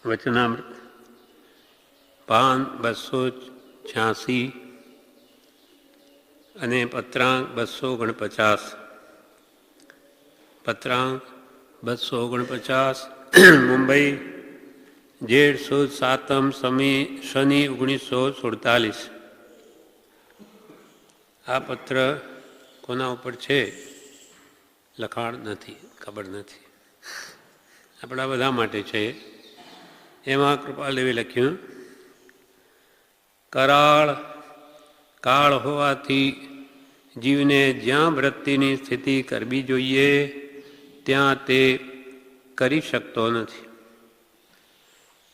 વચનામૃત પાન 286 અને પત્રાંક 249. પત્રાંક 249 મુંબઈ જેઠ સુદ 7મ શનિ 1947. આ પત્ર કોના ઉપર છે લખાણ નથી, ખબર નથી, આપણા બધા માટે છે. એમાં કૃપાલદેવે લખ્યું, કરાળ કાળ હોવાથી જીવને જ્યાં વૃત્તિની સ્થિતિ કરવી જોઈએ ત્યાં તે કરી શકતો નથી.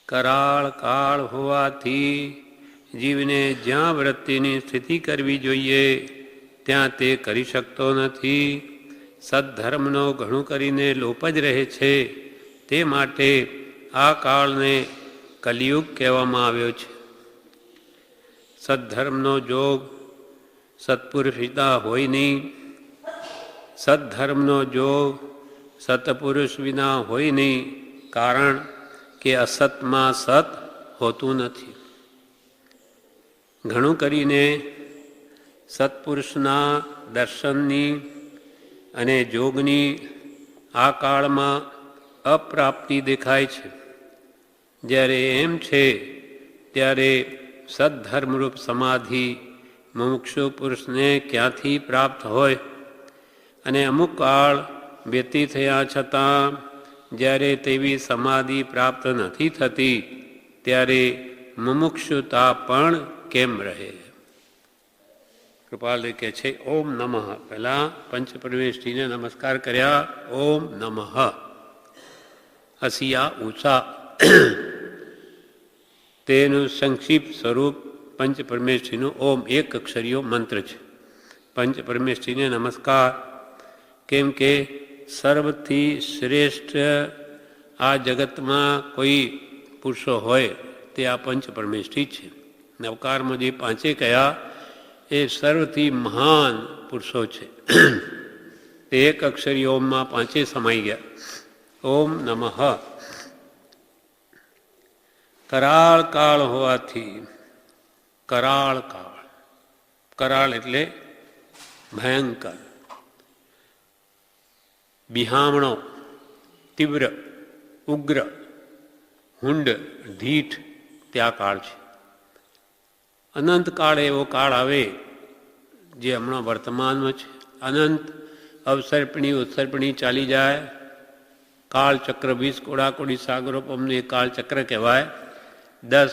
કરાળ કાળ હોવાથી જીવને જ્યાં વૃત્તિની સ્થિતિ કરવી જોઈએ ત્યાં તે કરી શકતો નથી. સદ્ધર્મનો ઘણું કરીને લોપ જ રહે છે. તે માટે આ કાળને કલિયુગ કહેવામાં આવ્યો છે. સદ્ધર્મનો જોગ સત્પુરુષ વિના હોય નહીં. સદ્ધર્મનો જોગ સત્પુરુષ વિના હોય નહીં, કારણ કે અસતમાં સત હોતું નથી. ઘણું કરીને સત્પુરુષના દર્શનની અને જોગની આ કાળમાં અપ્રાપ્તિ દેખાય છે. જ્યારે એમ છે ત્યારે સદ્ધર્મરૂપ સમાધિ મુમુક્ષુ પુરુષને ક્યાંથી પ્રાપ્ત હોય? અને અમુક કાળ વ્યતીત થયા છતાં જ્યારે તેવી સમાધિ પ્રાપ્ત નથી થતી ત્યારે મુમુક્ષુતા પણ કેમ રહે? કૃપાલ કહે છે ઓમ નમઃ. પહેલાં પંચપરમેષ્ઠીને નમસ્કાર કર્યા. ઓમ નમઃ. હસિયા ઊંચા તેનું સંક્ષિપ્ત સ્વરૂપ પંચપરમેષ્ઠીનું ઓમ એક અક્ષરીયો મંત્ર છે. પંચપરમેષ્ઠીને નમસ્કાર, કેમ કે સર્વથી શ્રેષ્ઠ આ જગતમાં કોઈ પુરુષો હોય તે આ પંચપરમેષ્ઠી છે. નવકારમાં જે પાંચે કયા એ સર્વથી મહાન પુરુષો છે. તે એક અક્ષરી ઓમમાં પાંચે સમાઈ ગયા. ઓમ નમઃ. કરાળ કાળ હોવાથી, કરાળ કાળ, કરાળ એટલે ભયંકર, બિહામણો, તીવ્ર, ઉગ્ર, હુંડ, ઢીઠ, ત્યાં કાળ છે. અનંત કાળ એવો કાળ આવે જે હમણાં વર્તમાનમાં છે. અનંત અવસર્પણી ઉત્સર્પણી ચાલી જાય. કાળ ચક્ર 20 કોડાકોડી સાગરોપમનું એ કાળ ચક્ર કહેવાય. 10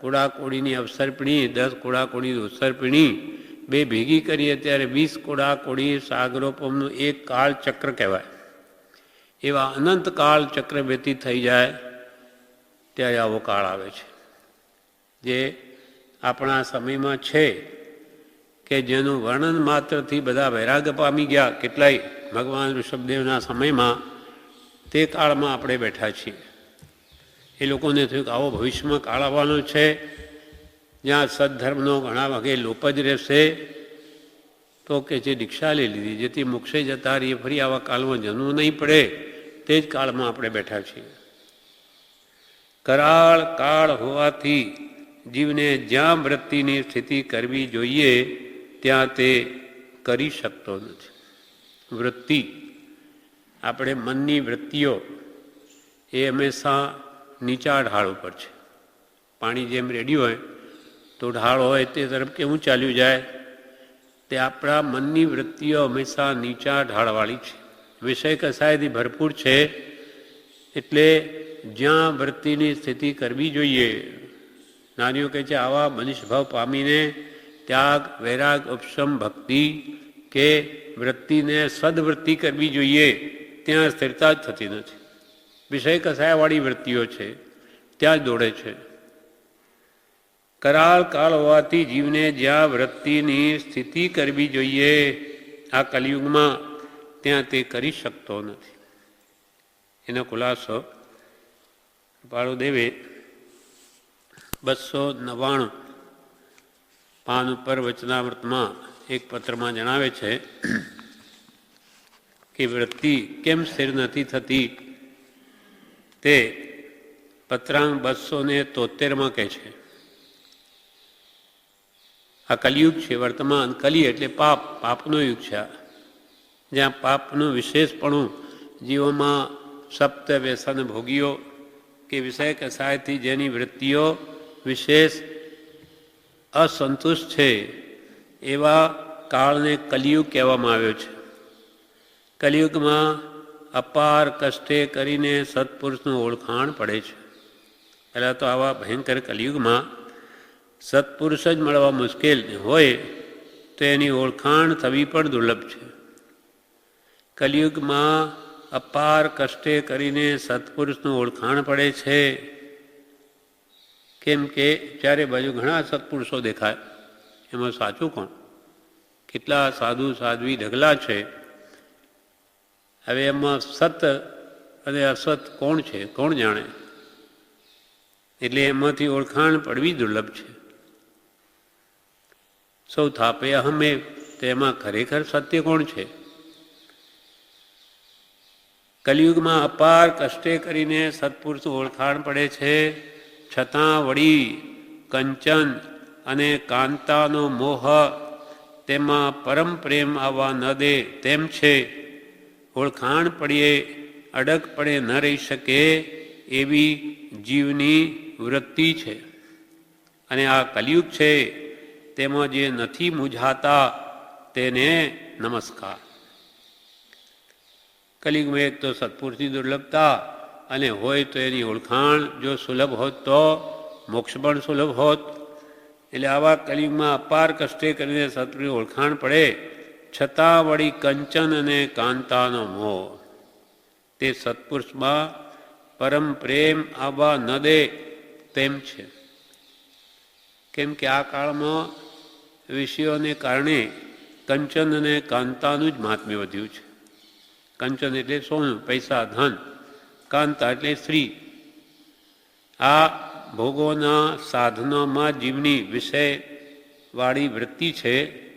કોડાકોડીની અવસર્પણી, 10 કોડાકોડી ઉત્સર્પણી બે ભેગી કરીએ ત્યારે 20 કોડાકોડી સાગરોપમનું એક કાળ ચક્ર કહેવાય. એવા અનંત કાળ ચક્ર વ્યતીત થઈ જાય ત્યારે આવો કાળ આવે છે. જે આપણા સમયમાં છે કે જેનું વર્ણન માત્રથી બધા વૈરાગ્ય પામી ગયા. કેટલાય ભગવાન ઋષભદેવના સમયમાં તે કાળમાં આપણે બેઠા છીએ. એ લોકોને થયું કે આવો ભવિષ્યમાં કાળ આવવાનો છે જ્યાં સદ્ધર્મનો ઘણા ભાગે લોપ જ રહેશે. તો કે જે દીક્ષા લઈ લીધી જેથી મોક્ષે જતા રહીએ, ફરી આવા કાળમાં જન્મવું નહીં પડે, તે જ કાળમાં આપણે બેઠા છીએ. કરાળ કાળ હોવાથી જીવને જ્યાં વૃત્તિની સ્થિતિ કરવી જોઈએ ત્યાં તે કરી શકતો નથી. વૃત્તિ, આપણે મનની વૃત્તિઓ એ હંમેશા નીચા ઢાળ ઉપર છે. પાણી જેમ રેડ્યું હોય તો ઢાળ હોય તે તરફ કેવું ચાલ્યું જાય? તે આપણા મનની વૃત્તિઓ હંમેશા નીચા ઢાળવાળી છે. વિષય કસાયથી ભરપૂર છે. એટલે જ્યાં વૃત્તિની સ્થિતિ કરવી જોઈએ, નાનીઓ કહે છે આવા મનુષ્યભાવ પામીને ત્યાગ, વૈરાગ, ઉપશમ, ભક્તિ કે વૃત્તિને સદવૃત્તિ કરવી જોઈએ ત્યાં સ્થિરતા જ થતી નથી. વિષય કસાયવાળી વૃત્તિઓ છે ત્યાં જ દોડે છે. કરાળ કાળ હોવાથી જીવને જ્યાં વૃત્તિની સ્થિતિ કરવી જોઈએ આ કલિયુગમાં ત્યાં તે કરી શકતો નથી. એનો ખુલાસો કૃપાળુદેવે 299 પાન ઉપર વચનામૃતમાં એક પત્રમાં જણાવે છે કે વૃત્તિ કેમ સ્થિર નથી થતી તે પત્રાંગ 273 કહે છે. આ કલિયુગ છે. વર્તમાન કલી એટલે પાપનો યુગ છે. જ્યાં પાપનું વિશેષપણું જીવોમાં સપ્ત વ્યસન ભોગીઓ કે વિષય કસાયથી જેની વૃત્તિઓ વિશેષ અસંતુષ્ટ છે એવા કાળને કલિયુગ કહેવામાં આવ્યો છે. કલિયુગમાં અપાર કષ્ટે કરીને સત્પુરુષનું ઓળખાણ પડે છે. પહેલાં તો આવા ભયંકર કલિયુગમાં સત્પુરુષ જ મળવા મુશ્કેલ હોય તો એની ઓળખાણ થવી પણ દુર્લભ છે. કલિયુગમાં અપાર કષ્ટે કરીને સત્પુરુષનું ઓળખાણ પડે છે. કેમ કે ચારે બાજુ ઘણા સત્પુરુષો દેખાય, એમાં સાચું કોણ? કેટલા સાધુ સાધ્વી ઢગલા છે. હવે એમાં સત અને અસત કોણ છે, કોણ જાણે? એટલે એમાંથી ઓળખાણ પડવી દુર્લભ છે. સૌ થાપે અહમે, તેમાં ખરેખર સત્ય કોણ છે? કલિયુગમાં અપાર કષ્ટે કરીને સત્પુરુષનું ઓળખાણ પડે છે, છતાં વળી કંચન અને કાંતાનો મોહ તેમાં પરમ પ્રેમ આવવા ન દે તેમ છે. ઓળખાણ પડીએ અડગપણે ન રહી શકે એવી જીવની વૃત્તિ છે. અને આ કલિયુગ છે, તેમાં જે નથી મૂંઝાતા તેને નમસ્કાર. કલિયુગમાં એક તો સત્પુરુષની દુર્લભતા, અને હોય તો એની ઓળખાણ જો સુલભ હોત તો મોક્ષ પણ સુલભ હોત. એટલે આવા કલિયુગમાં અપાર કષ્ટે કરીને સત્પુરુષની ઓળખાણ પડે, છતાં વળી કંચન અને કાંતાનો મોહ તે સત્પુરુષમાં પરમ પ્રેમ આવવા ન દે તેમ છે. કેમ કે આ કાળમાં વિષયોને કારણે કંચન અને કાંતાનું જ મહાત્મ્ય વધ્યું છે. કંચન એટલે સોનું, પૈસા, ધન. કાંતા એટલે સ્ત્રી. આ ભોગોના સાધનોમાં જીવની વિષયવાળી વૃત્તિ છે.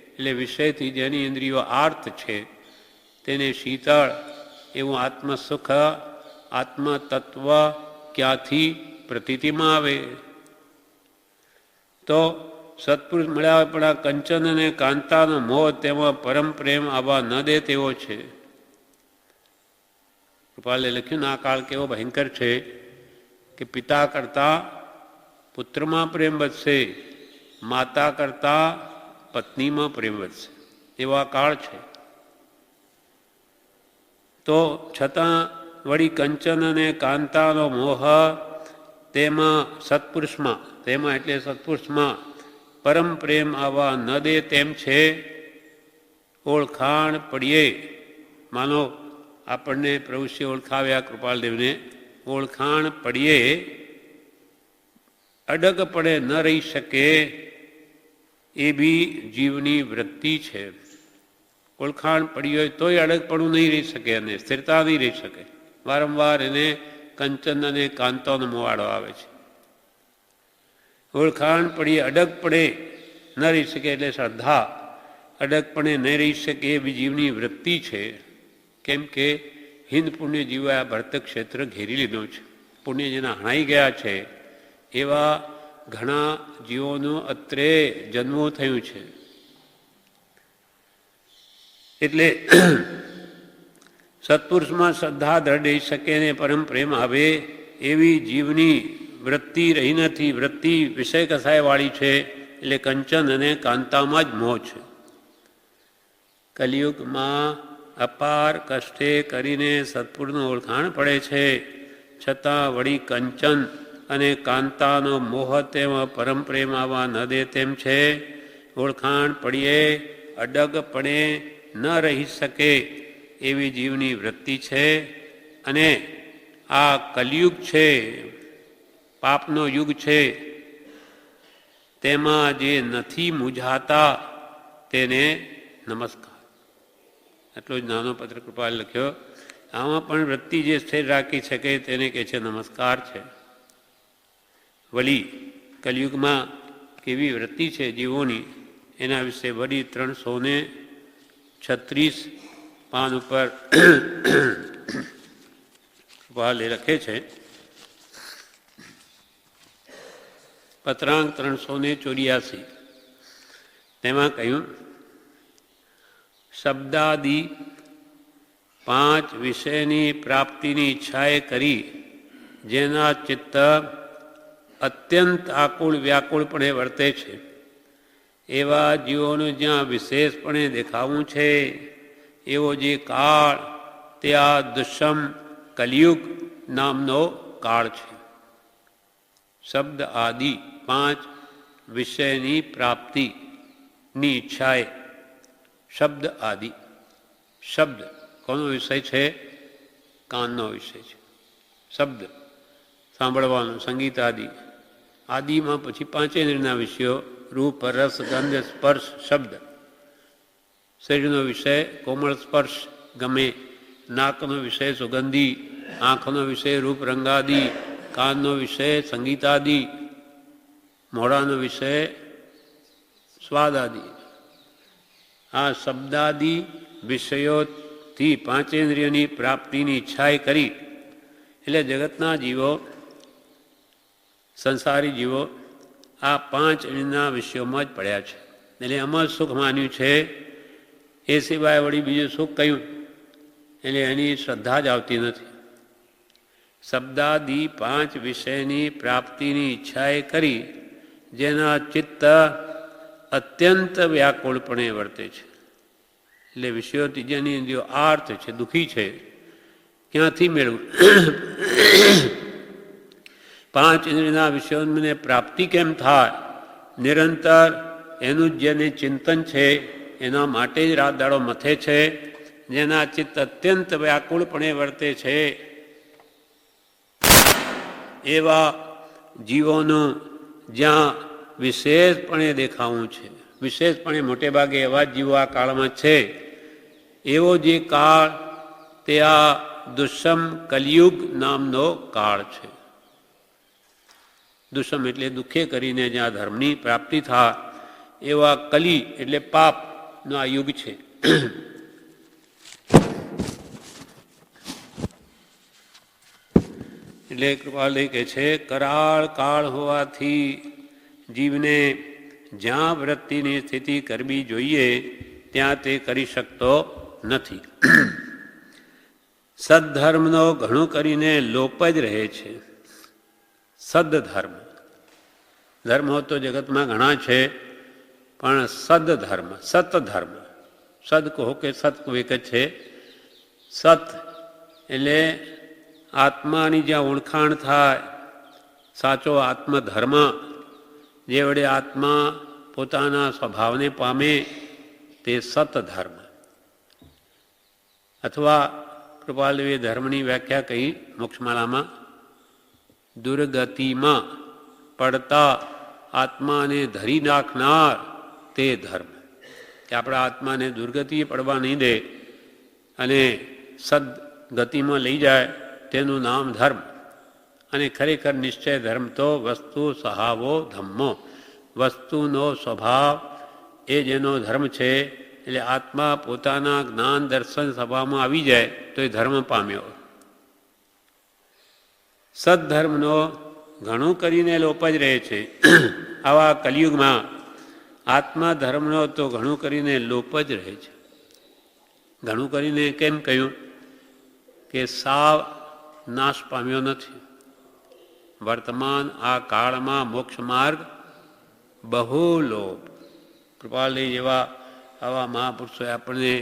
એટલે વિષયથી જેની ઇન્દ્રિયો આર્ત છે તેને શીતળ એવું આત્મસુખ, આત્મતત્વ ક્યાંથી પ્રતીતિમાં આવે? તો સત્પુરુષ મળ્યા પણ આ કંચન અને કાંતાનો મોહ તેમાં પરમ પ્રેમ આવવા ન દે તેવો છે. કૃપાલે લખ્યું, આ કાળ કેવો ભયંકર છે કે પિતા કરતાં પુત્રમાં પ્રેમ વધશે, માતા કરતાં પત્નીમાં પ્રેમ વધશે, એવા કાળ છે. તો છતાં વળી કંચન અને કાંતાનો મોહ તેમાં સત્પુરુષમાં, તેમાં એટલે સત્પુરુષમાં પરમ પ્રેમ આવવા ન દે તેમ છે. ઓળખાણ પડીએ, માનો આપણને પ્રભુશ્રી ઓળખાવ્યા કૃપાલદેવને, ઓળખાણ પડીએ અડગપણે ન રહી શકે એ બી જીવની વૃત્તિ છે. ઓળખાણ પડી હોય તોય અડગપણું નહીં રહી શકે, અને સ્થિરતા નહીં રહી શકે. વારંવાર એને કંચન અને કાંતાનો મોવાડો આવે છે. ઓળખાણ પડી અડગપણે ન રહી શકે એટલે શ્રદ્ધા, અડગપણે ન રહી શકે એવી જીવની વૃત્તિ છે. કેમ કે હિન્દ પુણ્ય જીવોએ આ ભરત ક્ષેત્ર ઘેરી લીધું છે. પુણ્ય જેના હણાઈ ગયા છે એવા ઘણા જીવોનું અત્રે જન્મો થયું છે. એટલે સત્પુરુષમાં શ્રદ્ધા દ્રઢ રહી શકે ને પરમ પ્રેમ આવે એવી જીવની વૃત્તિ રહી નથી. વૃત્તિ વિષય કસાયવાળી છે, એટલે કંચન અને કાંતામાં જ મોહ છે. કલિયુગમાં અપાર કષ્ટે કરીને સત્પુરુષનું ઓળખાણ પડે છે, છતાં વળી કંચન અને કાંતાનો મોહ તેમાં પરમ પ્રેમ આવવા ન દે તેમ છે. ઓળખાણ પડીએ અડગપણે ન રહી શકે એવી જીવની વૃત્તિ છે. અને આ કલિયુગ છે, પાપનો યુગ છે, તેમાં જે નથી મૂંઝાતા તેને નમસ્કાર. એટલો જ નાનો પત્ર કૃપાલ લખ્યો. આમાં પણ વૃત્તિ જે સ્થિર રાખી શકે તેને કહે છે નમસ્કાર છે. વળી કલિયુગમાં કેવી વૃત્તિ છે જીવોની, એના વિશે વળી 336 પાન ઉપર કૃપાલે લખે છે. પત્રાંક 384 તેમાં કહ્યું, શબ્દાદિ 5 વિષયની પ્રાપ્તિની ઈચ્છાએ કરી જેના ચિત્ત અત્યંત આકુળ વ્યાકુળપણે વર્તે છે એવા જીવોનું જ્યાં વિશેષપણે દેખાવું છે એવો જે કાળ તે આ દુષ્મ કલિયુગ નામનો કાળ છે. શબ્દ આદિ 5 વિષયની પ્રાપ્તિની ઈચ્છાએ. શબ્દ આદિ, શબ્દ કોનો વિષય છે? કાનનો વિષય છે. શબ્દ સાંભળવાનો, સંગીત આદિ. આદિમાં પછી 5 ઇન્દ્રિયના વિષયો રૂપ, રસ, ગંધ, સ્પર્શ, શબ્દ. શરીરનો વિષય કોમળ સ્પર્શ ગમે, નાકનો વિષય સુગંધી, આંખનો વિષય રૂપ રંગાદિ, કાનનો વિષય સંગીતાદિ, મોઢાનો વિષય સ્વાદાદિ. આ શબ્દાદિ વિષયોથી 5 ઇન્દ્રિયની પ્રાપ્તિની ઈચ્છાએ કરી એટલે જગતના જીવો, સંસારી જીવો આ 5 ઇન્દ્રિયના વિષયોમાં જ પડ્યા છે. એટલે એમાં સુખ માન્યું છે, એ સિવાય વળી બીજું સુખ કહ્યું એટલે એની શ્રદ્ધા જ આવતી નથી. શબ્દાદિ 5 વિષયની પ્રાપ્તિની ઈચ્છાએ કરી જેના ચિત્ત અત્યંત વ્યાકુળપણે વર્તે છે. એટલે વિષયોથી જેની ઇન્દ્રિયો આર્ત છે, દુઃખી છે, ક્યાંથી મેળવું? 5 ઇન્દ્રિયના વિષયોને પ્રાપ્તિ કેમ થાય? નિરંતર એનું જ જેને ચિંતન છે એના માટે જ રાત દાડો મથે છે, જેના ચિત્ત અત્યંત વ્યાકુળપણે વર્તે છે એવા જીવોનું જ્યાં વિશેષપણે દેખાવું છે, વિશેષપણે મોટે ભાગે એવા જીવો આ કાળમાં છે, એવો જે કાળ તે આ દુષ્મ કલિયુગ નામનો કાળ છે. દુષ્મ એટલે દુઃખે કરીને જ્યાં ધર્મની પ્રાપ્તિ થાય એવા કલી એટલે પાપનો આ યુગ છે. એટલે કૃપાલય કહે છે, કરાળ કાળ હોવાથી જીવને જ્યાં વૃત્તિની સ્થિતિ કરવી જોઈએ ત્યાં તે કરી શકતો નથી. સદ્ધર્મનો ઘણું કરીને લોપ જ રહે છે. સદ્ધર્મ, ધર્મો તો જગતમાં ઘણા છે, પણ સદ્ધર્મ, સતધર્મ, સદ કહો કે સત કહો એક જ છે. સત એટલે આત્માની જ્યાં ઓળખાણ થાય, સાચો આત્મધર્મ જે વડે આત્મા પોતાના સ્વભાવને પામે તે સતધર્મ. અથવા કૃપાલદેવે ધર્મની વ્યાખ્યા કહી મોક્ષમાલામાં, દુર્ગતિમાં પડતા આત્માને ધરી નાખનાર તે ધર્મ. કે આપણા આત્માને દુર્ગતિએ પડવા નહીં દે અને સદગતિમાં લઈ જાય તેનું નામ ધર્મ. અને ખરેખર નિશ્ચય ધર્મ તો વસ્તુ સહાવો ધમ્મો, વસ્તુનો સ્વભાવ એ જેનો ધર્મ છે. એટલે આત્મા પોતાના જ્ઞાન દર્શન સભામાં આવી જાય તો એ ધર્મ પામ્યો. સદ્ધર્મનો ઘણું કરીને લોપ જ રહે છે. આવા કલિયુગમાં આત્મા ધર્મનો તો ઘણું કરીને લોપ જ રહે છે. ઘણું કરીને કેમ કહ્યું? કે સાવ નાશ પામ્યો નથી. વર્તમાન આ કાળમાં મોક્ષ માર્ગ બહુ લોપ. કૃપાલય જેવા આવા મહાપુરુષોએ આપણને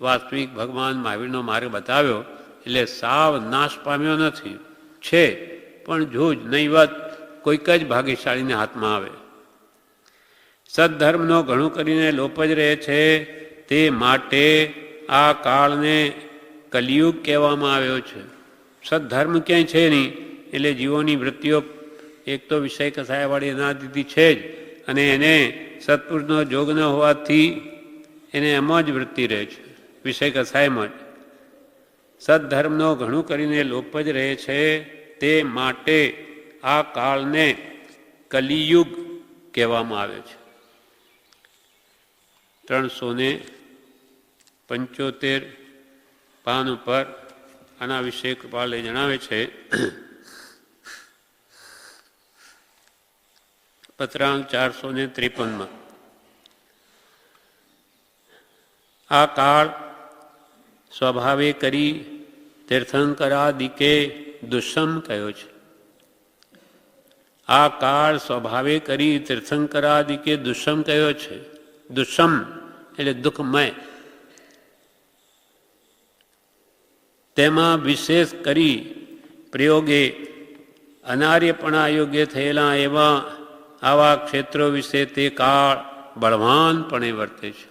વાસ્તવિક ભગવાન મહાવીરનો માર્ગ બતાવ્યો, એટલે સાવ નાશ પામ્યો નથી. છે પણ જૂજ નહીવત કોઈક જ ભાગ્યશાળીને હાથમાં આવે. સદ્ધર્મનો ઘણું કરીને લોપ જ રહે છે, તે માટે આ કાળને કલિયુગ કહેવામાં આવ્યો છે. સદ્ધર્મ ક્યાંય છે નહીં, એટલે જીવોની વૃત્તિઓ એક તો વિષય કસાયવાળી અનાદિથી છે જ, અને એને સત્પુરુષનો જોગ ન હોવાથી એને એમાં જ વૃત્તિ રહે છે, વિષય કસાયમાં જ. સદ્ધર્મનો ઘણું કરીને લોપ જ રહે છે, તે માટે આ કાળને કલિયુગ કહેવામાં આવે છે. 375 પાન ઉપર આના વિશે કૃપાલય જણાવે છે. પત્રાંક 453. આ કાળ સ્વભાવે કરી તીર્થંકરાદિકે દુષ્મ કહ્યો છે. આ કાળ સ્વભાવે કરી તીર્થંકરાદિકે દુષ્મ કહ્યો છે. દુષ્મ એટલે દુઃખમય. તેમાં વિશેષ કરી પ્રયોગે અનાર્યપણા યોગ્ય થયેલા એવા આવા ક્ષેત્રો વિશે તે કાળ બળવાનપણે વર્તે છે.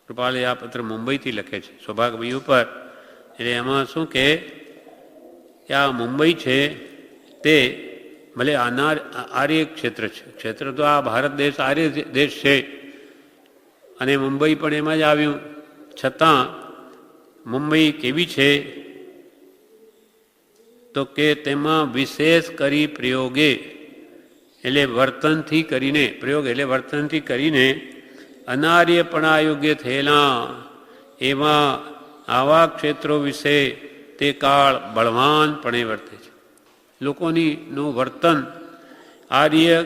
કૃપાલે આ પત્ર મુંબઈથી લખે છે, સૌભાગ્યભાઈ ઉપર. એટલે એમાં શું કે આ મુંબઈ છે તે ભલે આર્ય ક્ષેત્ર છે, ક્ષેત્ર તો આ ભારત દેશ આર્ય દેશ છે અને મુંબઈ પણ એમાં જ આવ્યું, છતાં મુંબઈ કેવી છે તો કે તેમાં વિશેષ કરી પ્રયોગે એટલે વર્તનથી કરીને, પ્રયોગ એટલે વર્તનથી કરીને અનાર્યપણા યોગ્ય થયેલા એવા આવા ક્ષેત્રો વિશે તે કાળ બળવાનપણે વર્તે છે. લોકોનું વર્તન આર્ય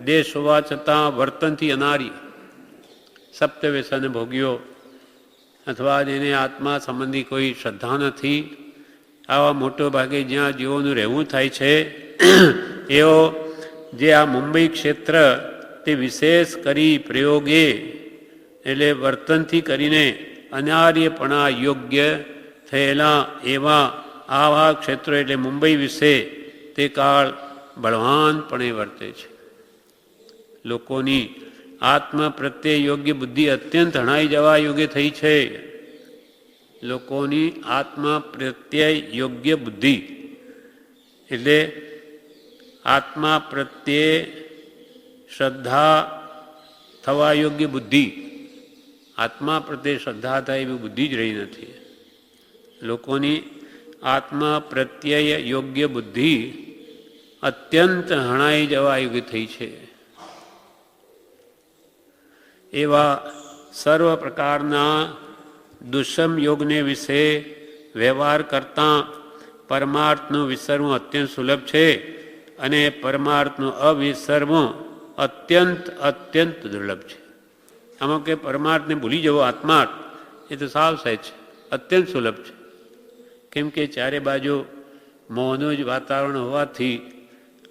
દેશ હોવા છતાં વર્તનથી અનાર્ય, સપ્તવ્યસન ભોગ્યો અથવા જેને આત્મા સંબંધી કોઈ શ્રદ્ધા નથી, આવા મોટો ભાગે જ્યાં જીવોનું રહેવું થાય છે એવો જે આ મુંબઈ ક્ષેત્ર તે વિશેષ કરી પ્રયોગે એટલે વર્તનથી કરીને અનાર્યપણા યોગ્ય થયેલા એવા આવા ક્ષેત્રો એટલે મુંબઈ વિશે તે કાળ બળવાનપણે વર્તે છે. લોકોની આત્મા પ્રત્યે યોગ્ય બુદ્ધિ અત્યંત હણાઈ જવા યોગ્ય થઈ છે. લોકોની આત્મા પ્રત્યે યોગ્ય બુદ્ધિ એટલે આત્મા પ્રત્યે શ્રદ્ધા થવા યોગ્ય બુદ્ધિ, આત્મા પ્રત્યે શ્રદ્ધા થાય એવી બુદ્ધિ જ રહી નથી. લોકોની આત્મા પ્રત્યય યોગ્ય બુદ્ધિ અત્યંત હણાઈ જવા યોગ્ય થઈ છે. એવા સર્વ પ્રકારના દુષ્મ યોગને વિશે વ્યવહાર કરતાં પરમાર્થનું વિસરવું અત્યંત સુલભ છે અને પરમાર્થનું અવિસરવું અત્યંત દુર્લભ છે. આમાં કે પરમાર્થને ભૂલી જવો આત્માર્થ એ તો સાવ સહેજ છે, અત્યંત સુલભ છે. કેમ કે ચારે બાજુ મોહનું જ વાતાવરણ હોવાથી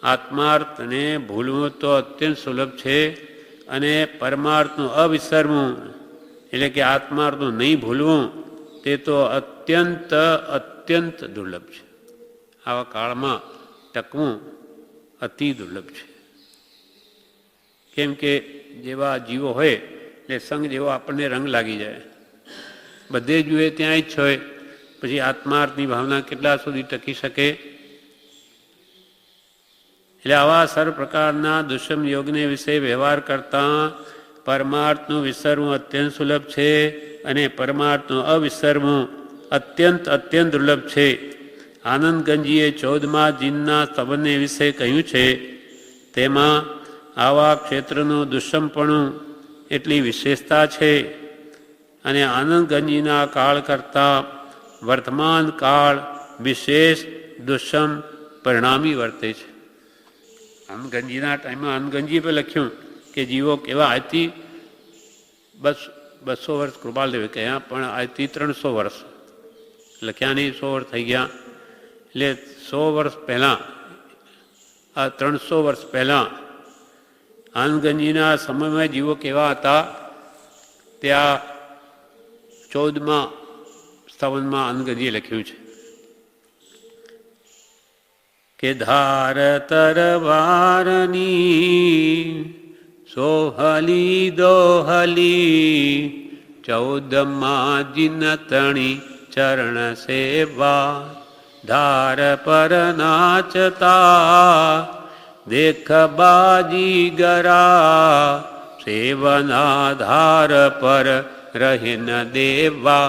આત્માર્થને ભૂલવું તો અત્યંત સુલભ છે અને પરમાર્થનું અવિસરવું એટલે કે આત્માર્થનું નહીં ભૂલવું તે તો અત્યંત દુર્લભ છે. આવા કાળમાં ટકવું અતિ દુર્લભ છે. કેમ કે જેવા જીવો હોય એટલે સંગ જેવો આપણને રંગ લાગી જાય, બધે જુએ ત્યાં જ હોય, પછી આત્માર્થની ભાવના કેટલા સુધી ટકી શકે? એટલે આવા સર્વ પ્રકારના દુષ્મ યોગને વિશે વ્યવહાર કરતાં પરમાર્થનું વિસરવું અત્યંત સુલભ છે અને પરમાર્થનું અવિસરવું અત્યંત દુર્લભ છે. આનંદગંજીએ 14મા જીનના સંબંધને વિશે કહ્યું છે. તેમાં આવા ક્ષેત્રનું દુષ્મપણું એટલી વિશેષતા છે અને આનંદગંજીના કાળ કરતાં વર્તમાન કાળ વિશેષ દુષ્મ પરિણામી વર્તે છે. આનંદગંજીના ટાઈમમાં આનંદગંજી પર લખ્યું કે જીવો કેવા આજથી 200 વર્ષ કૃપાલદેવે કહ્યા, પણ આજથી 300 વર્ષ લખ્યા નહીં, 100 વર્ષ થઈ ગયા. એટલે 100 વર્ષ પહેલાં, આ 300 વર્ષ પહેલાં આનંદગંજીના સમયમાં જીવો કેવા હતા ત્યાં 14મા સ્થાવનમાં આનંદગંજીએ લખ્યું છે કે ધાર તરવારની સોહલી દોહલી 14મા જીન તણી ચરણ સેવા ધાર પર નાચતા દેખ બાજી ગરા સેવના ધાર પર રહીન દેવા.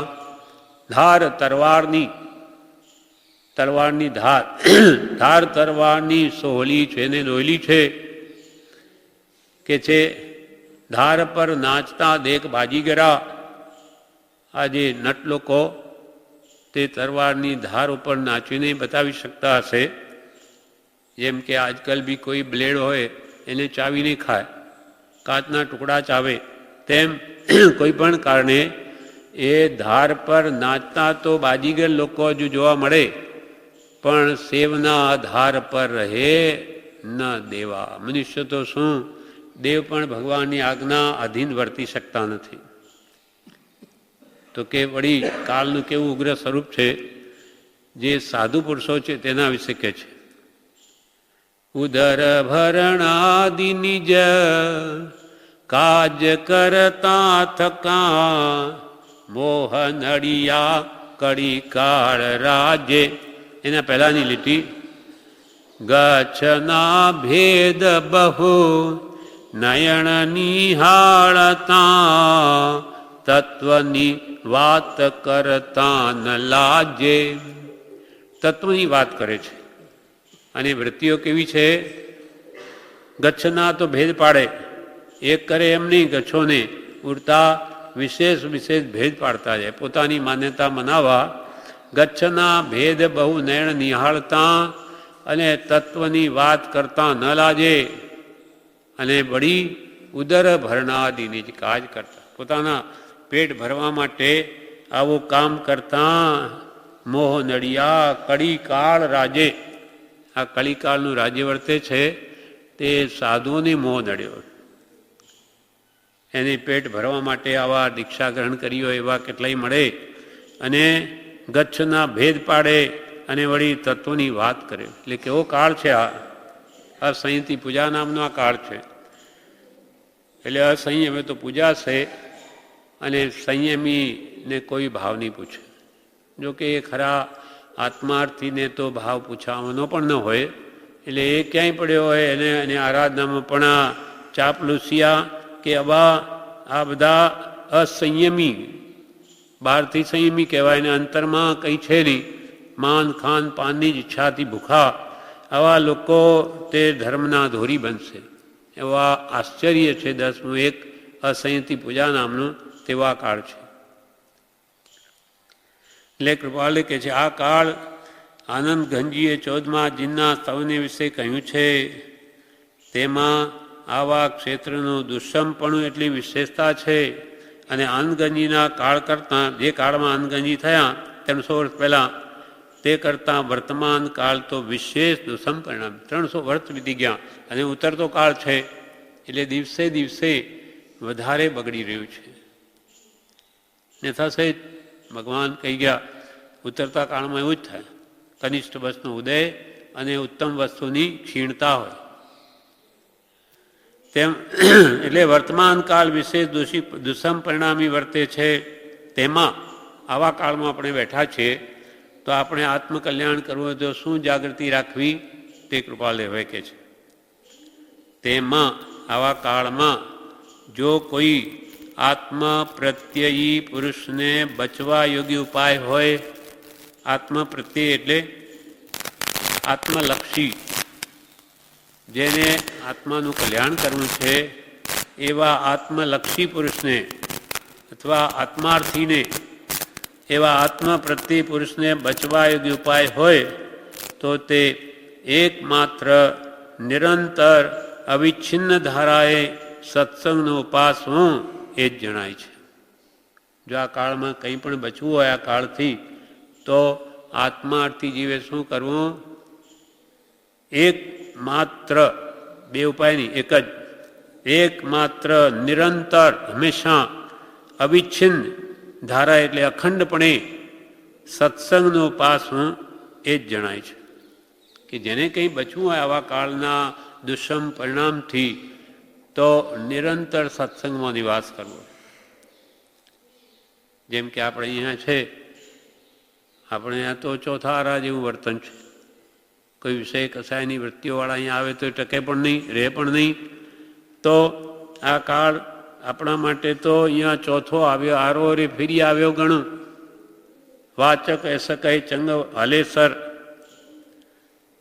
ધાર તરવારની ધાર ધાર તરવારની સોહલી છે ને દોયલી છે કે છે ધાર પર નાચતા દેખ બાજીગરા. આજે નટ લોકો તે તરવારની ધાર ઉપર નાચીને બતાવી શકતા હશે. જેમ કે આજકાલ બી કોઈ બ્લેડ હોય એને ચાવીને ખાય, કાચના ટુકડા ચાવે, તેમ કોઈ પણ કારણે એ ધાર પર નાચતા તો બાજીગર લોકો હજુ જોવા મળે, પણ સેવના ધાર પર રહે ન દેવા. મનુષ્ય તો શું, દેવ પણ ભગવાનની આજ્ઞા અધીન વર્તી શકતા નથી. તો કે વળી કાળનું કેવું ઉગ્ર સ્વરૂપ છે, જે સાધુ પુરુષો છે તેના વિશે કહે છે. ઉદર ભરણાદિ નિજ કાજ કરતા થકા, મોહ નડિયા કડી કાળ રાજે. એના પહેલાની લીટી, ગચ્છના ભેદ બહુ નયન નિહાળતા, તત્વની વાત કરતા ન લાજે. તત્વની વાત કરે છે, અને વૃત્તિઓ કેવી છે, ગચ્છના તો ભેદ પાડે, એક કરે એમ નહીં, ગચ્છોને ઉડતા વિશેષ વિશેષ ભેદ પાડતા જાય, પોતાની માન્યતા મનાવવા. ગચ્છના ભેદ બહુ નયન નિહાળતા, અને તત્વની વાત કરતા ન લાજે. અને વળી ઉદર ભરણાદિની જ કાજ કરતા, પોતાના પેટ ભરવા માટે આવું કામ કરતા. મોહ નડિયા કડી કાળ રાજે. આ કલિકાળનું રાજ્ય વર્તે છે તે સાધુઓને મોહ નડ્યો. એને પેટ ભરવા માટે આવા દીક્ષા ગ્રહણ કરી હોય એવા કેટલાય મળે, અને ગચ્છના ભેદ પાડે, અને વળી તત્વની વાત કરે. એટલે કેવો કાળ છે આ અસંયતી પૂજા નામનો આ કાળ છે. એટલે અસંયમે તો પૂજા છે, અને સંયમીને કોઈ ભાવ નહીં પૂછે. જોકે એ ખરા આત્માર્થીને તો ભાવ પૂછાવાનો પણ ન હોય, એટલે એ ક્યાંય પડ્યો હોય એને આરાધનામાં પણ ચાપલુસિયા કે આ બધા અસંયમી, બહારથી સંયમી કહેવાય ને અંતરમાં કંઈ છે નહીં, માન ખાન પાનની જ ઈચ્છાથી ભૂખા, આવા લોકો તે ધર્મના ધોરી બનશે. એવા આશ્ચર્ય છે 10મું એક અસંયતી પૂજા નામનું, તેવા કાળ છે. એટલે કૃપાલે કહે છે, આ કાળ આનંદ ગંજીએ 14મા જીનના સ્તવને વિશે કહ્યું છે, તેમાં આવા ક્ષેત્રનું દુષ્મપણું એટલી વિશેષતા છે. અને આનંદગંજીના કાળ કરતાં, જે કાળમાં આનંદગંજી થયા 300 વર્ષ પહેલાં, તે કરતાં વર્તમાન કાળ તો વિશેષ દુષ્મ પરિણામ. 300 વર્ષ વીતી ગયા, અને ઉતરતો કાળ છે, એટલે દિવસે દિવસે વધારે બગડી રહ્યું છે. ને થશે, ભગવાન કહી ગયા, ઉતરતા કાળમાં એવું જ થાય, કનિષ્ઠ વસ્તુનો ઉદય અને ઉત્તમ વસ્તુની ક્ષીણતા હોય. તેમ એટલે વર્તમાન કાળ વિશેષ દુષ્મ પરિણામી વર્તે છે. તેમાં આવા કાળમાં આપણે બેઠા છીએ, તો આપણે આત્મકલ્યાણ કરવું હોય તો શું જાગૃતિ રાખવી, તે કૃપાલે હવે કહે છે. તેમાં આવા કાળમાં જો કોઈ આત્મા પ્રત્યયી પુરુષને બચવા યોગ્ય ઉપાય હોય, આત્મા પ્રત્યય એટલે આત્મલક્ષી, જેને આત્માનું કલ્યાણ કરવું છે, એવા આત્મલક્ષી પુરુષને અથવા આત્માર્થીને, એવા આત્મા પ્રત્યે પુરુષને બચવા યોગ્ય ઉપાય હોય, તો તે એકમાત્ર નિરંતર અવિચ્છિન્ન ધારાએ સત્સંગનો ઉપાસ હું એ જ જણાય છે. જો આ કાળમાં કંઈ પણ બચવું હોય આ કાળથી, તો આત્માર્થી જીવે શું કરવું? એકમાત્ર, બે ઉપાય નહીં, એક જ, એકમાત્ર નિરંતર હંમેશા અવિચ્છિન્ન ધારા એટલે અખંડપણે સત્સંગનો ઉપાસ હું એ જ જણાય છે. કે જેને કંઈ બચવું હોય આવા કાળના દુષ્મ પરિણામથી, તો નિરંતર સત્સંગમાં નિવાસ કરવો. જેમ કે આપણે અહીંયા છે, આપણે અહીંયા તો ચોથા આરા જેવું વર્તન છે. કોઈ વિષય કસાયની વૃત્તિઓવાળા અહીંયા આવે તો ટકે પણ નહીં, રહે પણ નહીં. તો આ કાળ આપણા માટે તો અહીંયા ચોથો આવ્યો, આરો રે ફેરી આવ્યો ગણું. વાચક એસ કહે ચંગ હલેસર.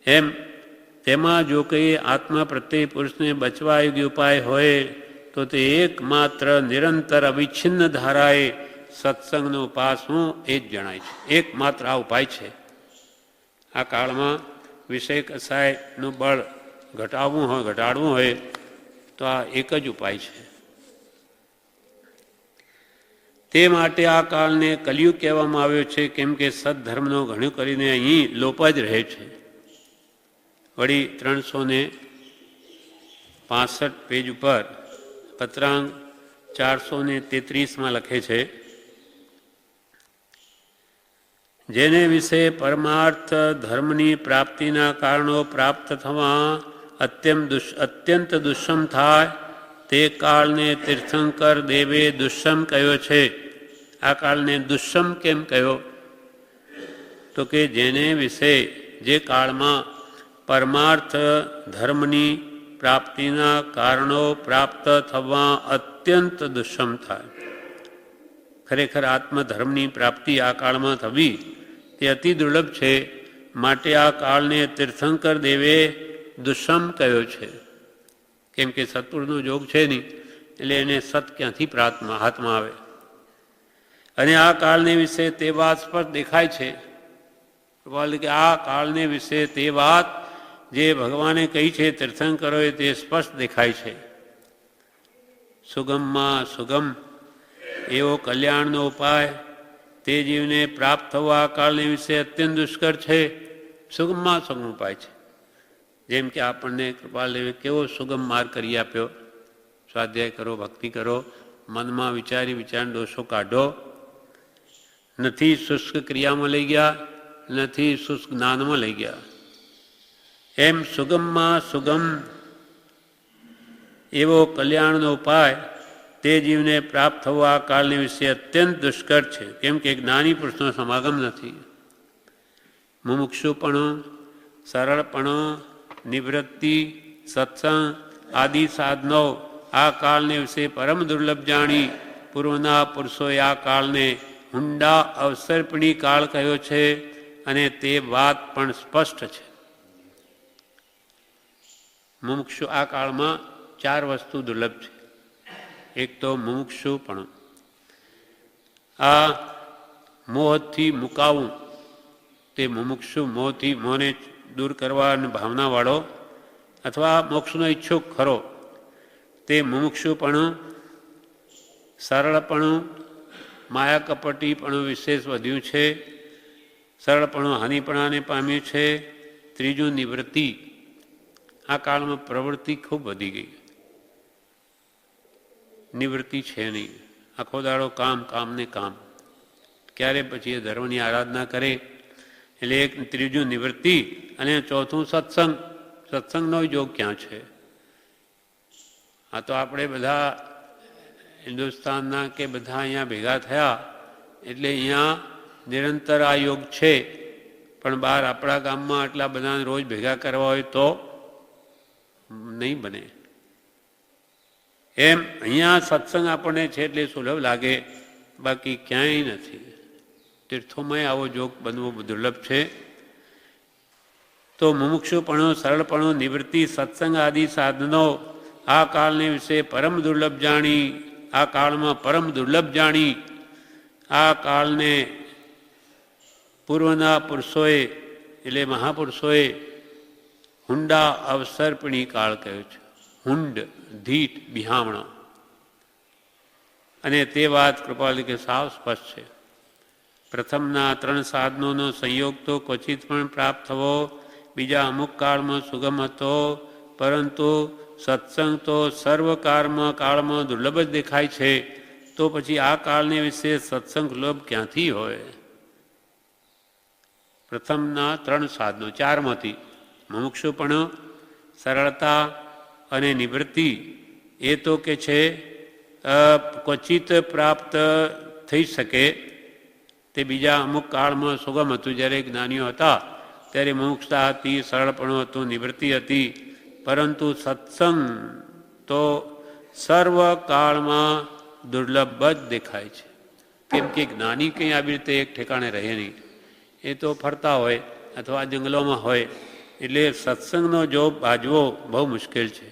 એમ તેમાં જો કંઈ આત્મા પ્રત્યે પુરુષને બચવા યોગ્ય ઉપાય હોય, તો તે એકમાત્ર નિરંતર અવિચ્છિન્ન ધારાએ સત્સંગનો ઉપાસ હું એ જ જણાય છે. એકમાત્ર આ ઉપાય છે. આ કાળમાં વિષય કસાયનું બળ ઘટાડવું હોય તો આ એક જ ઉપાય છે. તે માટે આ કાળને કલિયુગ કહેવામાં આવ્યો છે, કેમ કે સદ્ધર્મનો ઘણું કરીને અહીં લોપ જ રહે છે. વળી 365 પેજ ઉપર પત્રાંગ 433 લખે છે, જેને વિશે પરમાર્થ ધર્મની પ્રાપ્તિના કારણો પ્રાપ્ત થવા અત્યંત દુષ્મ થાય તે કાળને તીર્થંકર દેવે દુષ્મ કહ્યો છે. આ કાળને દુષ્મ કેમ કહ્યો? તો કે જેને વિશે જે કાળમાં પરમાર્થ ધર્મની પ્રાપ્તિના કારણો પ્રાપ્ત થવા અત્યંત દુષ્મ થાય. ખરેખર આત્મધર્મની પ્રાપ્તિ આ કાળમાં થવી તે અતિ દુર્લભ છે. માટે આ કાળને તીર્થંકર દેવે દુષ્મ કહ્યો છે. કેમ કે સત્પુરુષનો યોગ છે નહીં, એટલે એને સત ક્યાંથી હાથમાં આવે. અને આ કાળને વિશે તે વાત સ્પષ્ટ દેખાય છે કે આ કાળને વિશે તે વાત જે ભગવાને કહી છે તીર્થંકરોએ તે સ્પષ્ટ દેખાય છે. સુગમમાં સુગમ એવો કલ્યાણનો ઉપાય તે જીવને પ્રાપ્ત થવા આ કાળને વિશે અત્યંત દુષ્કર છે. સુગમમાં સુગમ ઉપાય છે. જેમ કે આપણને કૃપાલદેવે કેવો સુગમ માર્ગ કરી આપ્યો. સ્વાધ્યાય કરો, ભક્તિ કરો, મનમાં વિચાર દોષો કાઢો. નથી શુષ્ક ક્રિયામાં લઈ ગયા, નથી શુષ્ક જ્ઞાનમાં લઈ ગયા. એમ સુગમમાં સુગમ એવો કલ્યાણનો ઉપાય તે જીવને પ્રાપ્ત થવા આ કાળને વિશે અત્યંત દુષ્કર છે. કેમ કે જ્ઞાની પુરુષનો સમાગમ નથી. મુમુક્ષુપણો, સરળપણો, નિવૃત્તિ, સત્સંગ આદિ સાધનો આ કાળને વિશે પરમ દુર્લભ જાણી પૂર્વના પુરુષોએ આ કાળને હુંડા અવસર્પણી કાળ કહ્યો છે. અને તે વાત પણ સ્પષ્ટ છે. મુમુક્ષુ આ કાળમાં 4 વસ્તુ દુર્લભ છે. એક તો મુમુક્ષુપણું, આ મોહથી મુકાવું. તે મુમુક્ષુ મોહને દૂર કરવા અને ભાવનાવાળો અથવા મોક્ષનો ઈચ્છુક ખરો તે મુમુક્ષુપણું. સરળપણું, માયા કપટીપણું વિશેષ વધ્યું છે. સરળપણું હાનિપણાને પામ્યું છે. ત્રીજું નિવૃત્તિ. આ કાળમાં પ્રવૃત્તિ ખૂબ વધી ગઈ, નિવૃત્તિ છે નહીં. આખો દાડો કામ ને કામ. ક્યારે પછી એ ધર્મની આરાધના કરે. એટલે એક ત્રીજું નિવૃત્તિ અને ચોથું સત્સંગ. સત્સંગનો યોગ ક્યાં છે? આ તો આપણે બધા હિન્દુસ્તાનના કે બધા અહીંયા ભેગા થયા એટલે અહીંયા નિરંતર આ યોગ છે. પણ બહાર આપણા ગામમાં આટલા બધાને રોજ ભેગા કરવા હોય તો નહીં બને. એમ અહીંયા સત્સંગ આપણને છે એટલે સુલભ લાગે, બાકી ક્યાંય નથી. તીર્થોમાં આવો યોગ બનવો દુર્લભ છે. તો મુમુક્ષુપણું, સરળપણું, નિવૃત્તિ, સત્સંગ આદિ સાધનો આ કાળને વિશે પરમ દુર્લભ જાણી, આ કાળમાં પરમ દુર્લભ જાણી આ કાળને પૂર્વના પુરુષોએ એટલે મહાપુરુષોએ હુંડા અવસર્પણી કાળ કહ્યો છે. હુંડ, ધીટ, બિહામણો. અને તે વાત કૃપાલ કે સાવ સ્પષ્ટ છે. પ્રથમના 3 સાધનોનો સંયોગ તો ક્વચિત પણ પ્રાપ્ત થવો બીજા અમુક કાળમાં સુગમ હતો, પરંતુ સત્સંગ તો કાળમાં દુર્લભ જ દેખાય છે. તો પછી આ કાળને વિશે સત્સંગ સુલભ ક્યાંથી હોય? પ્રથમના 3 સાધનો 4માંથી મુમુક્ષુપણું, સરળતા અને નિવૃત્તિ એ તો કે છે ક્વચિત પ્રાપ્ત થઈ શકે. તે બીજા અમુક કાળમાં સુગમ હતું. જ્યારે જ્ઞાનીઓ હતા ત્યારે મુમુક્ષતા હતી, સરળપણું હતું, નિવૃત્તિ હતી. પરંતુ સત્સંગ તો સર્વકાળમાં દુર્લભ જ દેખાય છે. કેમ કે જ્ઞાની કંઈ આવી રીતે એક ઠેકાણે રહે નહીં. એ તો ફરતા હોય અથવા જંગલોમાં હોય, એટલે સત્સંગનો જોબ બાજવો બહુ મુશ્કેલ છે.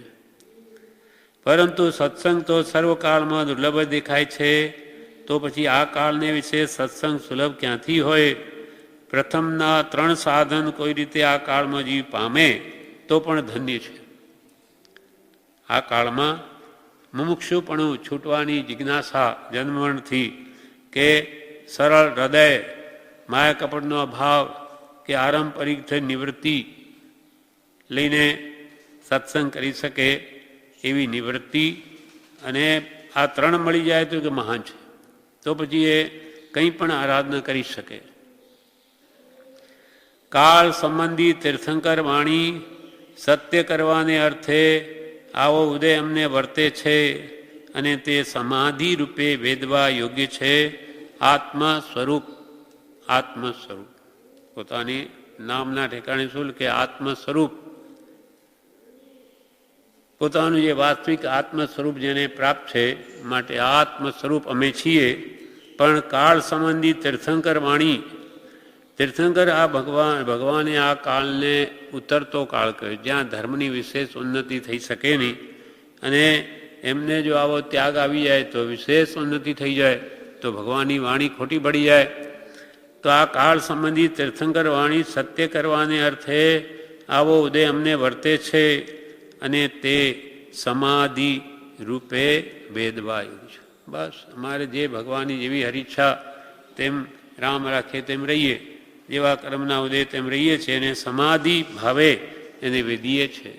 પરંતુ સત્સંગ તો સર્વકાળમાં દુર્લભ જ દેખાય છે. તો પછી આ કાળને વિશે સત્સંગ સુલભ ક્યાંથી હોય? પ્રથમના 3 સાધન કોઈ રીતે આ કાળમાં જીવ પામે તો પણ ધન્ય છે. આ કાળમાં મુમુક્ષુપણું છૂટવાની જિજ્ઞાસા જન્મથી કે સરળ હૃદય, માયા કપટનો અભાવ કે આરંપરિક નિવૃત્તિ લઈને સત્સંગ કરી શકે એવી નિવૃત્તિ અને આ ત્રણ મળી જાય તો કે મહાન છે, તો પછી એ કંઈ પણ આરાધના કરી શકે. કાળ સંબંધી તીર્થંકર વાણી સત્ય કરવાને અર્થે આવો ઉદય અમને વર્તે છે અને તે સમાધિ રૂપે વેદવા યોગ્ય છે. આત્મ સ્વરૂપ, આત્મ સ્વરૂપ પોતાની નામના ઠેકાણે શું કે આત્મ સ્વરૂપ, પોતાનું જે વાસ્તવિક આત્મ સ્વરૂપ જેને પ્રાપ્ત છે માટે આત્મ સ્વરૂપ અમે છીએ. પણ કાળ સંબંધી તીર્થંકર વાણી, તીર્થંકર આ ભગવાને આ કાળને ઉતરતો કાળ કહ્યો, જ્યાં ધર્મની વિશેષ ઉન્નતિ થઈ શકે નહીં અને એમને જો આવો ત્યાગ આવી જાય તો વિશેષ ઉન્નતિ થઈ જાય તો ભગવાનની વાણી ખોટી પડી જાય. તો આ કાળ સંબંધી તીર્થંકર વાણી સત્ય કરવાને અર્થે આવો ઉદય અમને વર્તે છે અને તે સમાધિ રૂપે વેદવાયું છે. બસ અમારે જે ભગવાનની જેવી હરિચ્છા તેમ રામ રાખે તેમ રહીએ, જેવા કર્મના ઉદય તેમ રહીએ છીએ અને સમાધિ ભાવે એને વેદીએ છે.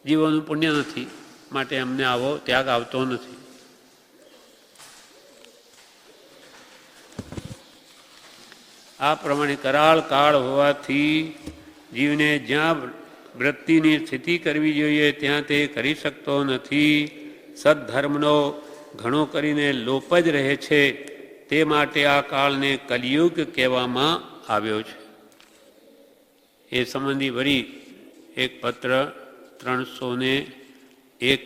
જીવોનું પુણ્ય નથી માટે અમને આવો ત્યાગ આવતો નથી. આ પ્રમાણે કરાળ કાળ હોવાથી જીવને જ્યાં વૃત્તિની સ્થિતિ કરવી જોઈએ ત્યાં તે કરી શકતો નથી. સદ્ધર્મનો ઘણો કરીને લોપ જ રહે છે. તે માટે આ કાળને કલિયુગ કહેવામાં આવ્યો છે. એ સંબંધી વળી એક પત્ર 301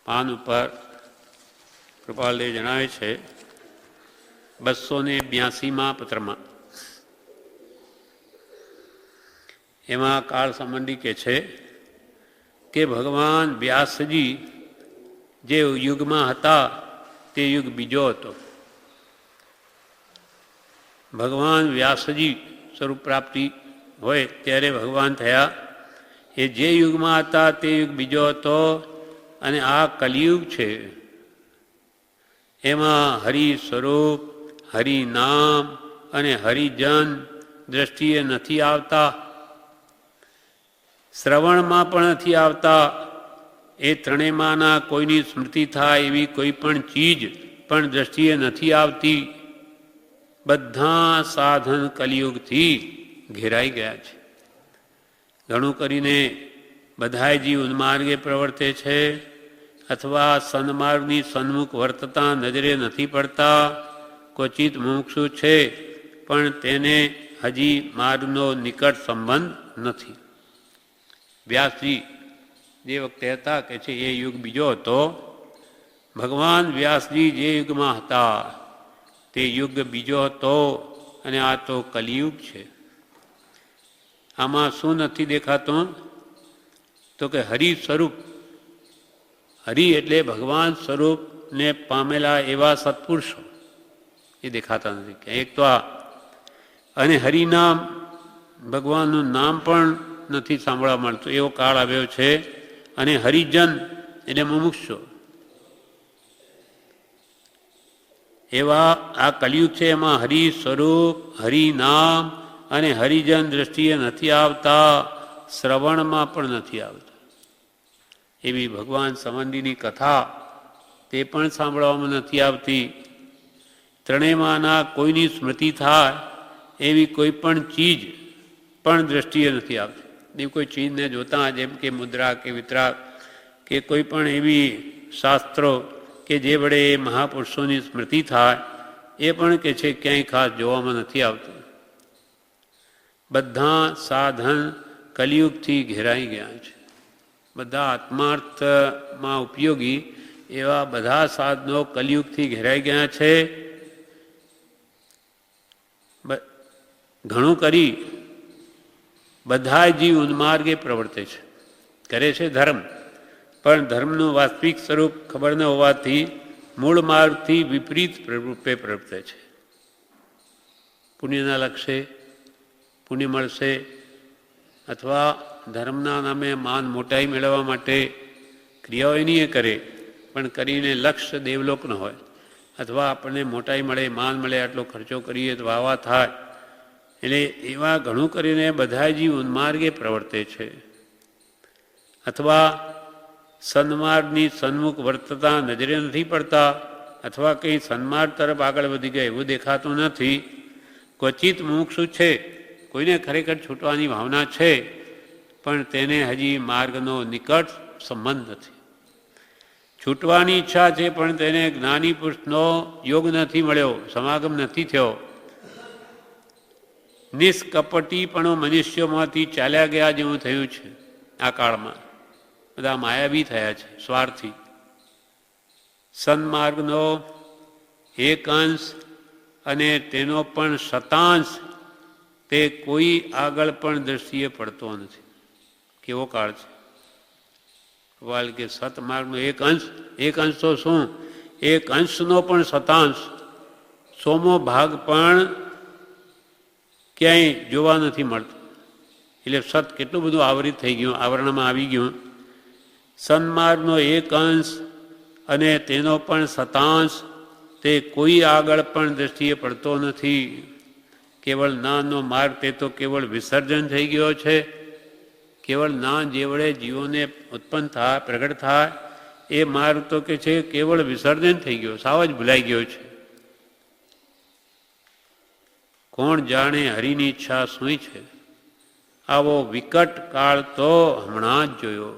પાન ઉપર કૃપાલદેવ જણાવે છે, 282માં પત્રમાં એમાં કાળ સંબંધી કે છે કે ભગવાન વ્યાસજી જે યુગમાં હતા તે યુગ બીજો હતો. ભગવાન વ્યાસજી સ્વરૂપ પ્રાપ્તિ હોય ત્યારે ભગવાન થયા. એ જે યુગમાં હતા તે યુગ બીજો હતો અને આ કલિયુગ છે. એમાં હરિ સ્વરૂપ, હરિનામ અને હરિજન દ્રષ્ટિએ નથી આવતા, શ્રવણમાં પણ નથી આવતા. એ ત્રણેયમાંના કોઈની સ્મૃતિ થાય એવી કોઈ પણ ચીજ પણ દ્રષ્ટિએ નથી આવતી. બધા સાધન કલિયુગથી ઘેરાઈ ગયા છે. ઘણું કરીને બધાય જીવ ઉન્માર્ગે પ્રવર્તે છે અથવા સન્માર્ગની સન્મુખ વર્તતા નજરે નથી પડતા. ક્વચિત મુમુક્ષુ છે પણ તેને હજી માર્ગનો નિકટ સંબંધ નથી. વ્યાસજી જે વખતે હતા કે છે એ યુગ બીજો હતો. ભગવાન વ્યાસજી જે યુગમાં હતા તે યુગ બીજો હતો અને આ તો કલિયુગ છે. આમાં શું નથી દેખાતું? તો કે હરિ સ્વરૂપ, હરિ એટલે ભગવાન સ્વરૂપને પામેલા એવા સત્પુરુષો એ દેખાતા નથી. એક તો આ અને હરિનામ, ભગવાનનું નામ પણ નથી સાંભળવા મળતું એવો કાળ આવ્યો છે. અને હરિજન એટલે મુમુક્ષુ એવા આ કલિયુગ છે. એમાં હરિ સ્વરૂપ, હરિનામ અને હરિજન દ્રષ્ટિએ નથી આવતા, શ્રવણમાં પણ નથી આવતા. એવી ભગવાન સંબંધીની કથા તે પણ સાંભળવામાં નથી આવતી. ત્રણેયમાંના કોઈની સ્મૃતિ થાય એવી કોઈ પણ ચીજ પણ દ્રષ્ટિએ નથી આવતી. એવી કોઈ ચીજને જોતા જેમ કે મુદ્રા કે વિતરાગ કે કોઈ પણ એવી શાસ્ત્રો કે જે વડે એ મહાપુરુષોની સ્મૃતિ થાય એ પણ કે છે ક્યાંય ખાસ જોવામાં નથી આવતું. બધા સાધન કલિયુગથી ઘેરાઈ ગયા છે. બધા આત્માર્થમાં ઉપયોગી એવા બધા સાધનો કલિયુગથી ઘેરાઈ ગયા છે. ઘણું કરી બધા જીવ ઉન્માર્ગે પ્રવર્તે છે, કરે છે ધર્મ, પણ ધર્મનું વાસ્તવિક સ્વરૂપ ખબર ન હોવાથી મૂળ માર્ગથી વિપરીત રૂપે પ્રવર્તે છે. પુણ્યના લક્ષ્ય પુણ્ય મળશે અથવા ધર્મના નામે માન મોટાઈ મેળવવા માટે ક્રિયાઓ એની એ કરે, પણ કરીને લક્ષ્ય દેવલોકનો હોય, અથવા આપણને મોટાઈ મળે, માન મળે, આટલો ખર્ચો કરીએ તો વાવા થાય. એટલે એવા ઘણું કરીને બધા જીવ ઉન્માર્ગે પ્રવર્તે છે. અથવા સન્માર્ગની સન્મુખ વર્તતા નજરે નથી પડતા, અથવા કંઈ સન્માર્ગ તરફ આગળ વધી ગયા એવું દેખાતું નથી. ક્વચિત મુમુક્ષુ છે, કોઈને ખરેખર છૂટવાની ભાવના છે, પણ તેને હજી માર્ગનો નિકટ સંબંધ નથી. છૂટવાની ઈચ્છા છે, પણ તેને જ્ઞાની પુરુષનો યોગ નથી મળ્યો, સમાગમ નથી થયો. નિષ્કપટીપણો મનુષ્યોમાંથી ચાલ્યા ગયા જેવું થયું છે. આ કાળમાં બધા માયાવી થયા છે, સ્વાર્થી. સન્માર્ગનો એક અંશ અને તેનો પણ શતાંશ તે કોઈ આગળ પણ દ્રષ્ટિએ પડતો નથી. કેવો કાળ છે! વાલ કે સતમાર્ગનો એક અંશ તો શું, એક અંશનો પણ શતાંશ, 100મો ભાગ પણ ક્યાંય જોવા નથી મળતો. એટલે સત કેટલું બધું આવરિત થઈ ગયું, આવરણમાં આવી ગયું. સન્માર્ગનો એક અંશ અને તેનો પણ શતાંશ તે કોઈ આગળ પણ દ્રષ્ટિએ પડતો નથી. કેવળ જ્ઞાનનો માર્ગ તે તો કેવળ વિસર્જન થઈ ગયો છે. કેવળ જ્ઞાન જે વડે જીવોને ઉત્પન્ન થાય, પ્રગટ થાય, એ માર્ગ તો કે છે કેવળ વિસર્જન થઈ ગયો, સાવ જ ભૂલાઈ ગયો છે. કોણ જાણે હરિની ઈચ્છા શું છે? આવો વિકટ કાળ તો હમણાં જ જોયો.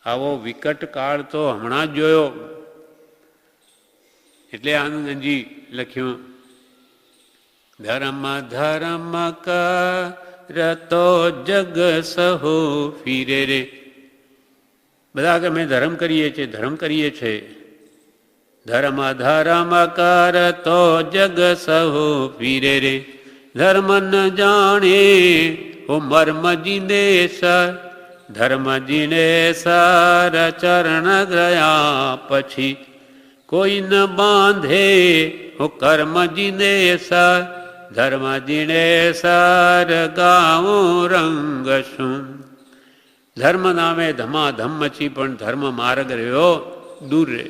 આવો વિકટ કાળ તો હમણાં જ જોયો. એટલે આનંદજી લખ્યું, ધર્મ ધર્મ કરતો જગ સહો ફીરે રે. બધા કે અમે ધર્મ કરીએ છીએ, ધર્મ કરીએ છીએ. ધર્મ ધર્મ કરતો જગ સહો ફીરે રે. ધર્મ ન જાણે હો મર્મ જીને સર. ધર્મ જીને સર ચરણ ગયા પછી કોઈ ન બાંધે હો કર્મ જીને સર. ધર્મ જીને સર ગાઉં રંગ શું. ધર્મ નામે ધમાધમ મચી, પણ ધર્મ માર્ગ રહ્યો દૂર રહે.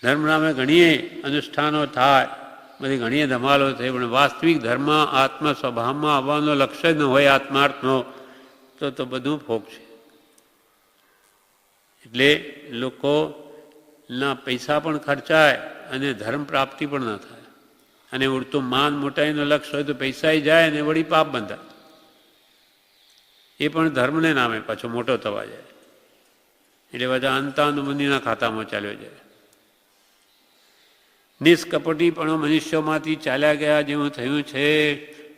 ધર્મ નામે ઘણીએ અનુષ્ઠાનો થાય, બધી ઘણી ધમાલો થાય, પણ વાસ્તવિક ધર્મ આત્મ સ્વભાવમાં આવવાનો લક્ષ્ય જ ન હોય આત્માર્થનો, તો બધું ફોક છે. એટલે લોકોના પૈસા પણ ખર્ચાય અને ધર્મ પ્રાપ્તિ પણ ન થાય. અને ઉડતું માન મોટાઈનો લક્ષ્ય હોય તો પૈસા જાય અને વળી પાપ બંધાય. એ પણ ધર્મને નામે પાછો મોટો થવા જાય. એટલે બધા અંતાનુબંધીના ખાતામાં ચાલ્યો જાય. નિષ્કપટીપણો મનુષ્યોમાંથી ચાલ્યા ગયા જેવું થયું છે.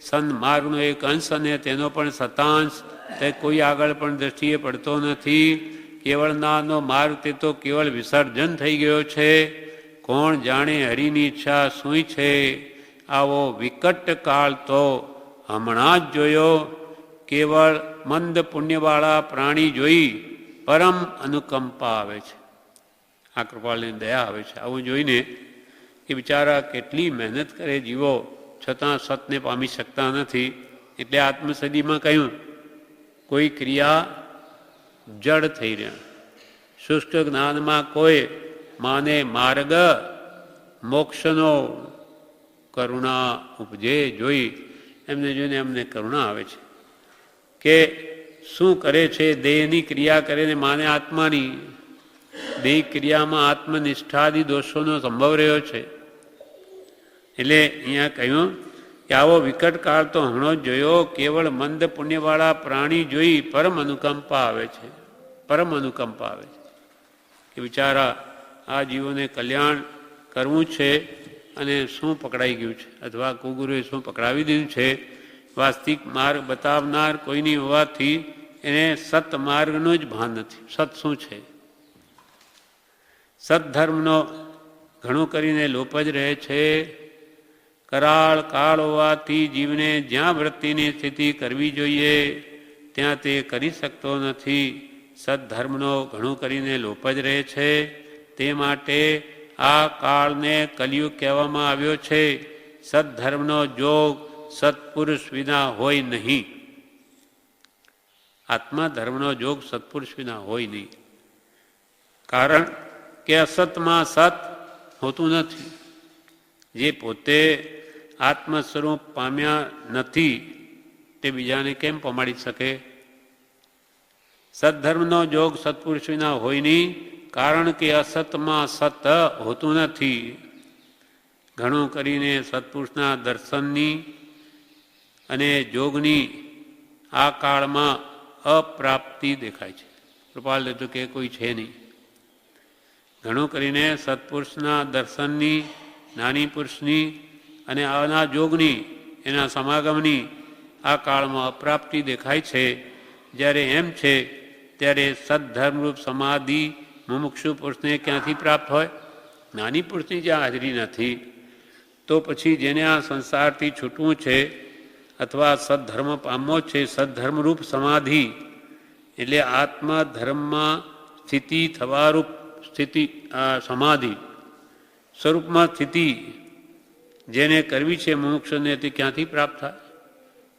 સન્માર્ગનો એક અંશ અને તેનો પણ શતાંશ તે કોઈ આગળ પણ દ્રષ્ટિએ પડતો નથી. કેવળ નાનો માર્ગ તે તો કેવળ વિસર્જન થઈ ગયો છે. કોણ જાણે હરિની ઈચ્છા શું છે? આવો વિકટ કાળ તો હમણાં જ જોયો. કેવળ મંદ પુણ્યવાળા પ્રાણી જોઈ પરમ અનુકંપા આવે છે. આ કૃપાળની દયા આવે છે. આવું જોઈને એ બિચારા કેટલી મહેનત કરે જીવો, છતાં સતને પામી શકતા નથી. એટલે આત્મસદીમાં કહ્યું, કોઈ ક્રિયા જડ થઈ રહ્યા. શુષ્ક જ્ઞાનમાં કોઈ માને માર્ગ મોક્ષનો કરુણા ઉપજે જોઈ. એમને જોઈને અમને કરુણા આવે છે કે શું કરે છે. દેહની ક્રિયા કરે ને માને આત્માની. દેહ ક્રિયામાં આત્મનિષ્ઠાદિ દોષોનો સંભવ રહ્યો છે. એટલે અહીંયા કહ્યું કે આવો વિકટ કાળ તો હમણો જ જોયો. કેવળ મંદ પુણ્યવાળા પ્રાણી જોઈ પરમ અનુકંપા આવે છે. પરમ અનુકંપા આવે છે કે બિચારા આ જીવોને કલ્યાણ કરવું છે અને શું પકડાઈ ગયું છે, અથવા કુગુરુએ શું પકડાવી દીધું છે. વાસ્તવિક માર્ગ બતાવનાર કોઈની હોવાથી એને સતમાર્ગનું જ ભાન નથી. સત શું છે? સત્ધર્મનો ઘણું કરીને લોપ જ રહે છે. કરાળ કાળ હોવાથી જીવને જ્યાં વૃત્તિની સ્થિતિ કરવી જોઈએ ત્યાં તે કરી શકતો નથી. સદ્ધર્મનો ઘણું કરીને લોપ જ રહે છે. તે માટે આ કાળને કલિયુગ કહેવામાં આવ્યો છે. સદ્ધર્મનો જોગ સત્પુરુષ વિના હોય નહીં. આત્મા ધર્મનો જોગ સત્પુરુષ વિના હોય નહીં. કારણ કે અસતમાં સત હોતું નથી. જે પોતે આત્મ સ્વરૂપ પામ્યા નથી તે બીજાને કેમ પમાડી શકે? સદ્ધર્મનો જોગ સત્પુરુષ વિના હોય નહીં, કારણ કે અસતમાં સત હોતું નથી. ઘણું કરીને સત્પુરુષના દર્શનની અને જોગની આ કાળમાં અપ્રાપ્તિ દેખાય છે. કૃપાલ દેતું કે કોઈ છે નહીં. ઘણું કરીને સત્પુરુષના દર્શનની, નાની પુરુષની અને આના જોગની, એના સમાગમની આ કાળમાં અપ્રાપ્તિ દેખાય છે. જ્યારે એમ છે ત્યારે સદ્ધર્મરૂપ સમાધિ મુમુક્ષુ પુરુષને ક્યાંથી પ્રાપ્ત હોય? નાની પુરુષની જ્યાં હાજરી નથી, તો પછી જેને આ સંસારથી છૂટવું છે અથવા સદ્ધર્મ પામવો છે, સદ્ધર્મરૂપ સમાધિ એટલે આત્મધર્મમાં સ્થિતિ થવારૂપ સ્થિતિ, સમાધિ સ્વરૂપમાં સ્થિતિ જેને કરવી છે મુમુક્ષુને, તે ક્યાંથી પ્રાપ્ત થાય?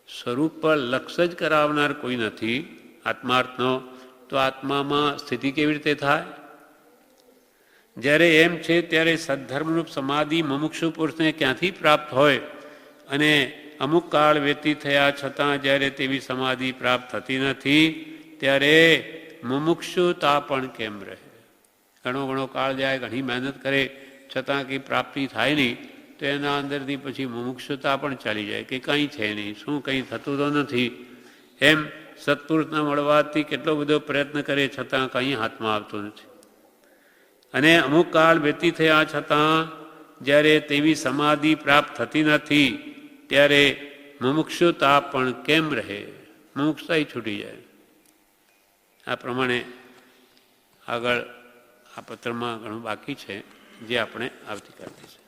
સ્વરૂપ પર લક્ષ જ કરાવનાર કોઈ નથી આત્માર્થનો, તો આત્મામાં સ્થિતિ કેવી રીતે થાય? જ્યારે એમ છે ત્યારે સદ્ધર્મરૂપ સમાધિ મુમુક્ષુ પુરુષને ક્યાંથી પ્રાપ્ત હોય? અને અમુક કાળ વ્યતીત થયા છતાં જ્યારે તેવી સમાધિ પ્રાપ્ત થતી નથી, ત્યારે મુમુક્ષુતા પણ કેમ રહે? ઘણો કાળ જાય, ઘણી મહેનત કરે, છતાં કંઈ પ્રાપ્તિ થાય નહીં, તો એના અંદરથી પછી મુમુક્ષુતા પણ ચાલી જાય કે કંઈ છે નહીં, શું કંઈ થતું તો નથી. એમ સત્પુરુષના મળવાથી કેટલો બધો પ્રયત્ન કરે, છતાં કંઈ હાથમાં આવતું નથી. અને અમુક કાળ વ્યતીત થયા છતાં જ્યારે તેવી સમાધિ પ્રાપ્ત થતી નથી, ત્યારે મુમુક્ષુતા પણ કેમ રહે? મુમુક્ષતા છૂટી જાય. આ પ્રમાણે આગળ આ પત્રમાં ઘણું બાકી છે, જે આપણે આવતીકાલથી છે.